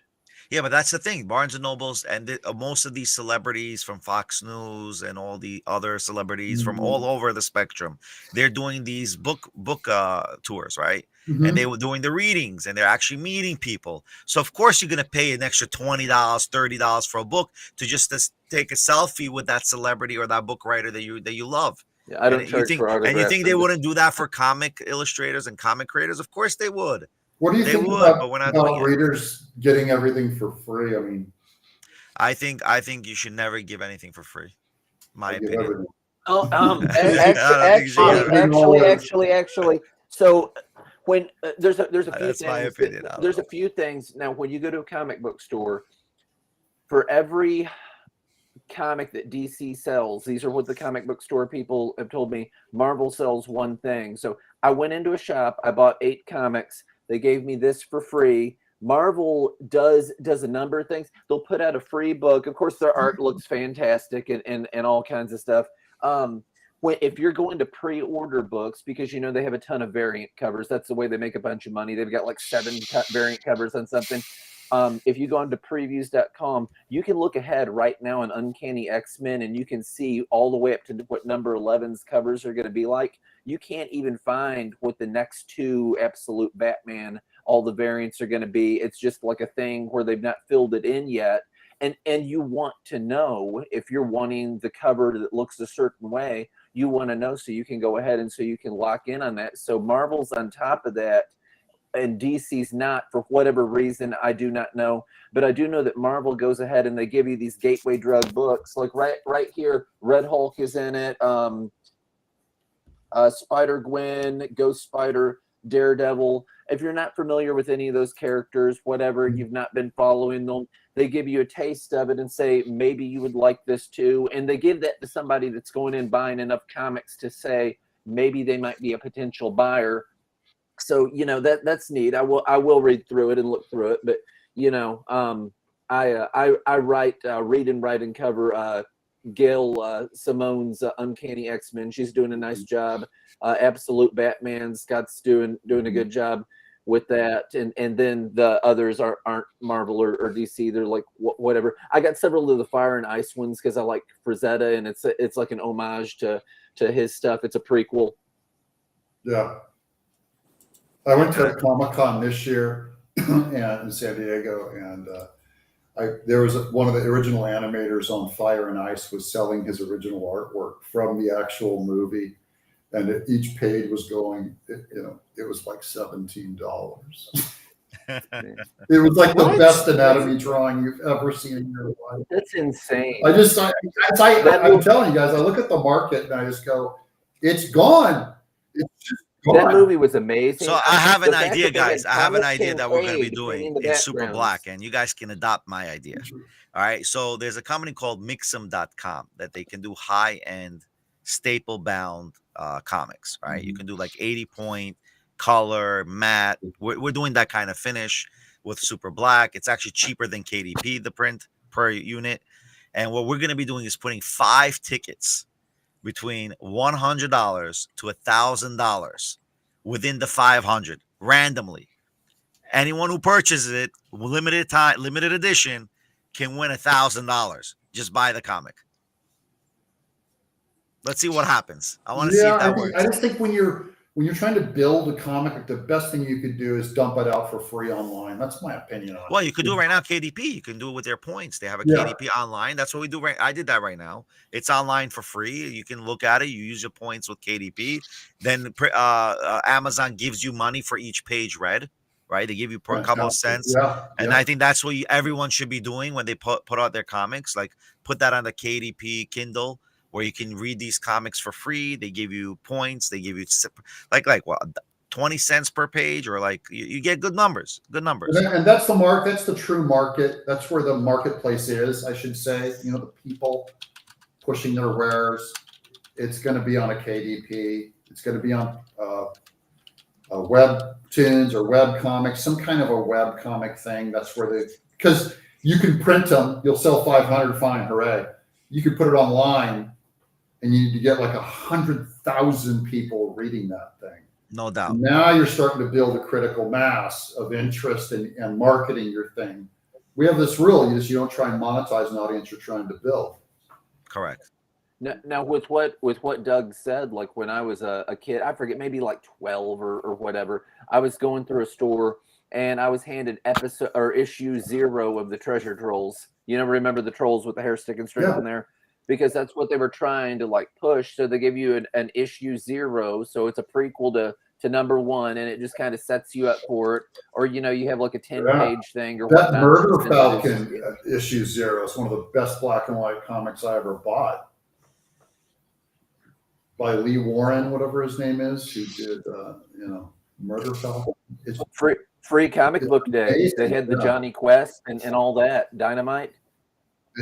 Yeah, but that's the thing. Barnes and Nobles and most of these celebrities from Fox News and all the other celebrities from all over the spectrum, they're doing these book tours, right? And they were doing the readings, and they're actually meeting people. So of course you're gonna pay an extra $20, $30 for a book to just take a selfie with that celebrity or that book writer that you love. Yeah, I don't charge for autographs. And you think they wouldn't do that for comic illustrators and comic creators? Of course they would. What do you think but we're not doing about readers getting everything for free? I mean, I think you should never give anything for free. My opinion. Actually. So when there's a few That's things. my opinion. There's a few things now. When you go to a comic book store, for every comic that DC sells, these are what the comic book store people have told me. Marvel sells one thing. So I went into a shop. I bought 8 comics. They gave me this for free. Marvel does a number of things. They'll put out a free book. Of course, their art looks fantastic and all kinds of stuff. If you're going to pre-order books, because you know they have a ton of variant covers, that's the way they make a bunch of money. They've got like 7 variant covers on something. If you go onto previews.com, you can look ahead right now on Uncanny X-Men, and you can see all the way up to what number 11's covers are going to be like. You can't even find what the next 2 Absolute Batman all the variants are going to be. It's just like a thing where they've not filled it in yet. And you want to know, if you're wanting the cover that looks a certain way, you want to know so you can go ahead and so you can lock in on that. So Marvel's on top of that, and DC's not, for whatever reason. I do not know, but I do know that Marvel goes ahead and they give you these gateway drug books. Like right here, Red Hulk is in it. Spider-Gwen, Ghost Spider, Daredevil. If you're not familiar with any of those characters, whatever, you've not been following them, they give you a taste of it and say, maybe you would like this too. And they give that to somebody that's going in buying enough comics to say maybe they might be a potential buyer. So, you know, that's neat. I will read through it and look through it. But, you know, I write, read and write and cover Gail Simone's Uncanny X-Men. She's doing a nice job. Absolute Batman, Scott's doing a good job with that. And then the others aren't Marvel or DC. They're like whatever. I got several of the Fire and Ice ones because I like Frazetta, and it's like an homage to his stuff. It's a prequel. Yeah. I went to Comic-Con this year in San Diego, and there was one of the original animators on Fire and Ice was selling his original artwork from the actual movie, and each page was going, it was like $17. It was like the best anatomy drawing you've ever seen in your life. That's insane. I'm telling you guys, I look at the market and I just go, it's gone. It's just gone. That movie was amazing. So I have an idea, guys. I have an idea that we're going to be doing in Superback, and you guys can adopt my idea. All right. So there's a company called Mixem.com that they can do high-end staple bound comics, right? You can do like 80-point color, matte. We're doing that kind of finish with Superback. It's actually cheaper than KDP, the print per unit. And what we're going to be doing is putting 5 tickets between $100 to $1,000 within the 500 randomly. Anyone who purchases it, limited edition, can win $1,000. Just buy the comic. Let's see what happens. I want to see if that works. I just think when you're trying to build a comic, the best thing you could do is dump it out for free online. That's my opinion on it. Well, you could do it right now, KDP. You can do it with their points. They have a KDP online. That's what we do. I did that right now. It's online for free. You can look at it. You use your points with KDP. Then Amazon gives you money for each page read, right? They give you a couple of cents. And I think that's what everyone should be doing when they put out their comics. Like put that on the KDP Kindle, where you can read these comics for free. They give you points. They give you like what, 20 cents per page, or like you get good numbers. And that's the market. That's the true market. That's where the marketplace is, I should say. The people pushing their wares. It's going to be on a KDP. It's going to be on Webtoons or web comics, some kind of a web comic thing. That's where because you can print them. You'll sell 500, fine, hooray. You could put it online, and you need to get like 100,000 people reading that thing. No doubt. Now you're starting to build a critical mass of interest and marketing your thing. We have this rule: you don't try and monetize an audience you're trying to build. Correct. Now with what Doug said, like when I was a kid, I forget, maybe like 12 or whatever, I was going through a store and I was handed issue 0 of the Treasure Trolls. Remember the trolls with the hair sticking straight in there? Because that's what they were trying to like push. So they give you an issue 0. So it's a prequel to number 1, and it just kind of sets you up for it. Or, you have like a 10-page thing or that whatnot. Murder Falcon issue 0 is one of the best black and white comics I ever bought. By Lee Warren, whatever his name is, who did, Murder Falcon. It's free comic book day. amazing. They had the Johnny Quest and all that. Dynamite.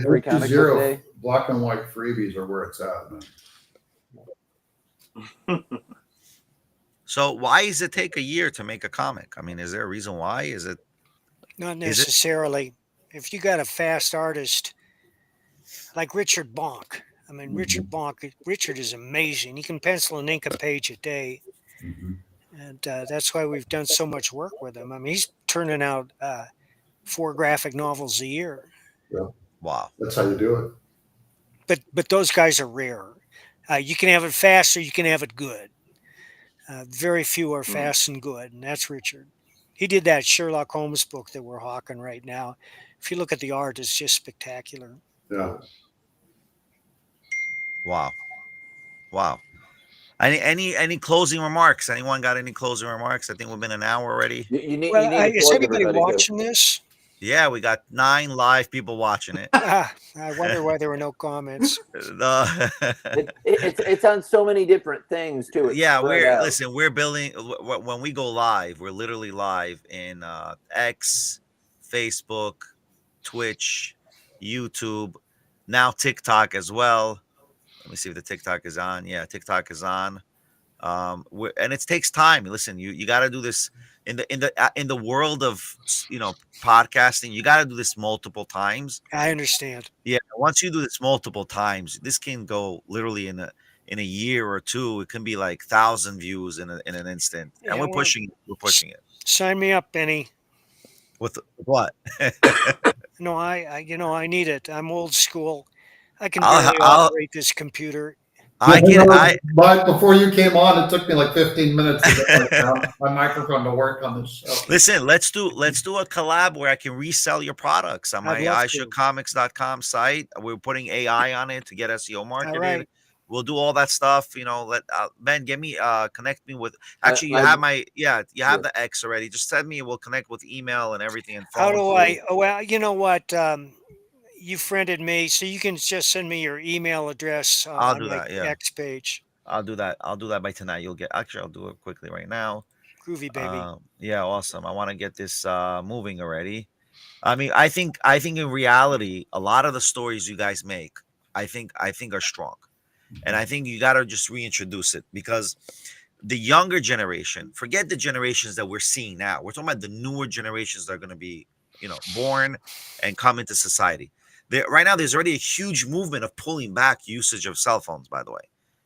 Free comic book day. Black and white freebies are where it's at, man. So why does it take a year to make a comic? I mean, is there a reason why? Is it? Not necessarily. If you got a fast artist like Richard Bonk, Richard is amazing. He can pencil and ink a page a day. And that's why we've done so much work with him. I mean, he's turning out 4 graphic novels a year. Yeah. Wow. That's how you do it. But those guys are rare. You can have it fast or you can have it good. Very few are fast and good, and that's Richard. He did that Sherlock Holmes book that we're hawking right now. If you look at the art, it's just spectacular. Yeah. Wow. Wow. Any closing remarks? Anyone got any closing remarks? I think we've been an hour already. You need Well, to is plug anybody everybody too. watching this? Yeah, we got 9 live people watching it. I wonder why there were no comments. It's on so many different things too. It's Yeah, spread out. listen, we're building when we go live, we're literally live in X, Facebook, Twitch, YouTube, now TikTok as well. Let me see if the TikTok is on. Yeah, TikTok is on. And it takes time. Listen, you got to do this in the world of podcasting. You got to do this multiple times. I understand. Yeah, once you do this multiple times, this can go literally in a year or two. It can be like 1,000 views in an instant. Yeah, And we're well, pushing it. Sign me up, Benny. With what? No, I need it. I'm old school. I can I'll- barely I'll- operate this computer. But before you came on, it took me like 15 minutes to get my microphone to work on this show. Listen, let's do a collab where I can resell your products on my I'd love to. ishookcomics.com site. We're putting AI on it to get SEO marketed. All right. We'll do all that stuff. Let Ben get me connect me with. Actually, you I- have the X already. Just send me. We'll connect with email and everything. And How phone. do I? Oh, well, you know what? You friended me, so you can just send me your email address I'll on do my that, yeah. X page. I'll do that. I'll do that by tonight. I'll do it quickly right now. Groovy, baby. Yeah, awesome. I want to get this moving already. I mean, I think in reality, a lot of the stories you guys make, I think are strong. And I think you got to just reintroduce it because the younger generation, forget the generations that we're seeing now. We're talking about the newer generations that are going to be, born and come into society. Right now, there's already a huge movement of pulling back usage of cell phones, by the way,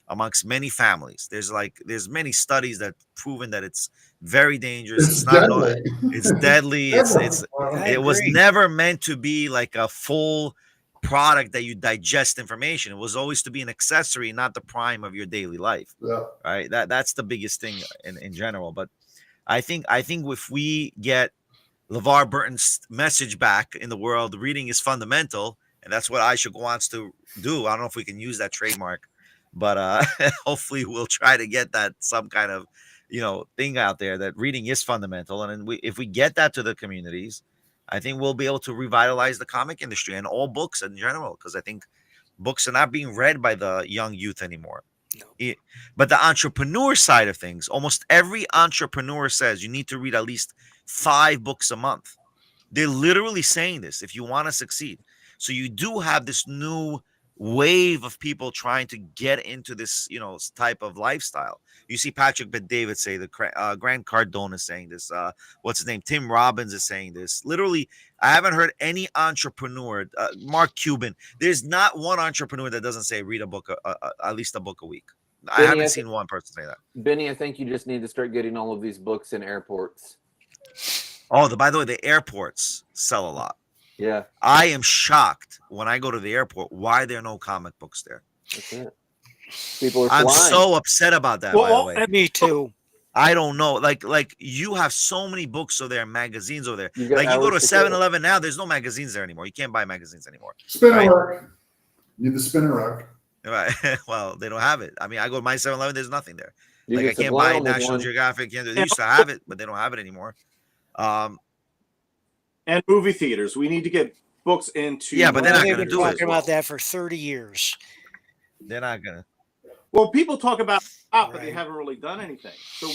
amongst many families. There's many studies that proven that it's very dangerous. It's deadly. It's deadly. It was agree. never meant to be like a full product that you digest information. It was always to be an accessory, not the prime of your daily life. Yeah. Right. That's the biggest thing in general. But I think if we get LeVar Burton's message back in the world, reading is fundamental, and that's what Ishook wants to do. I don't know if we can use that trademark, but hopefully we'll try to get that some kind of thing out there that reading is fundamental. And then if we get that to the communities, I think we'll be able to revitalize the comic industry and all books in general, because I think books are not being read by the young youth anymore. No. But the entrepreneur side of things, almost every entrepreneur says you need to read at least 5 books a month. They're literally saying this if you want to succeed. So you do have this new wave of people trying to get into this, type of lifestyle. You see Patrick Bet-David say, the Grant Cardone is saying this. What's his name? Tim Robbins is saying this. Literally, I haven't heard any entrepreneur, Mark Cuban. There's not one entrepreneur that doesn't say read a book, at least a book a week. I haven't seen one person say that. Benny, I think you just need to start getting all of these books in airports. Oh, by the way, the airports sell a lot. Yeah. I am shocked when I go to the airport why there are no comic books there. That's it. People are I'm flying. so upset about that, by the way. Me too. I don't know. Like you have so many books over there, magazines over there. You Like you go to hours to go. 7-Eleven now, there's no magazines there anymore. You can't buy magazines anymore. Spinner rack. Need the spinner rack. Right. Well, they don't have it. I mean, I go to my 7-Eleven, there's nothing there. You Like I can can't buy supply them with National one. Geographic. They used to have it, but they don't have it anymore. And movie theaters. We need to get books into. Yeah, but they're not They've gonna been do it. talking about that for 30 years. They're not gonna. Well, people talk about it, but they Right. haven't really done anything. So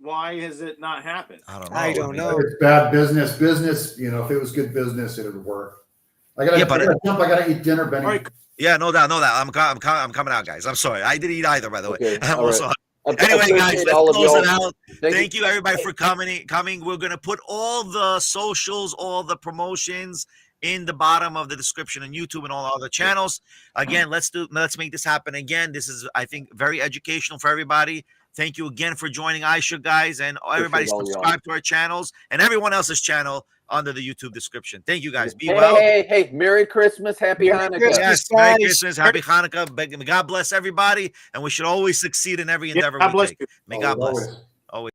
why has it not happened? I don't know. It's bad business. Business, if it was good business, it would work. I gotta eat dinner, Benny. All right. Yeah, no doubt. I'm coming out, guys. I'm sorry. I didn't eat either, by the way. Okay, I'm all also. right. Anyway, guys, let's all of close y'all. it out. Thank you. you, everybody, for coming. We're gonna put all the socials, all the promotions in the bottom of the description on YouTube and all other channels. Again, let's make this happen again. This is, I think, very educational for everybody. Thank you again for joining Ishook, guys, and everybody subscribe to our channels and everyone else's channel under the YouTube description. Thank you, guys. Be well. Hey, Merry Christmas, Happy Hanukkah. Yes, Merry Christmas, Happy Hanukkah. May God bless everybody, and we should always succeed in every endeavor God we bless take. you. May God bless. Always.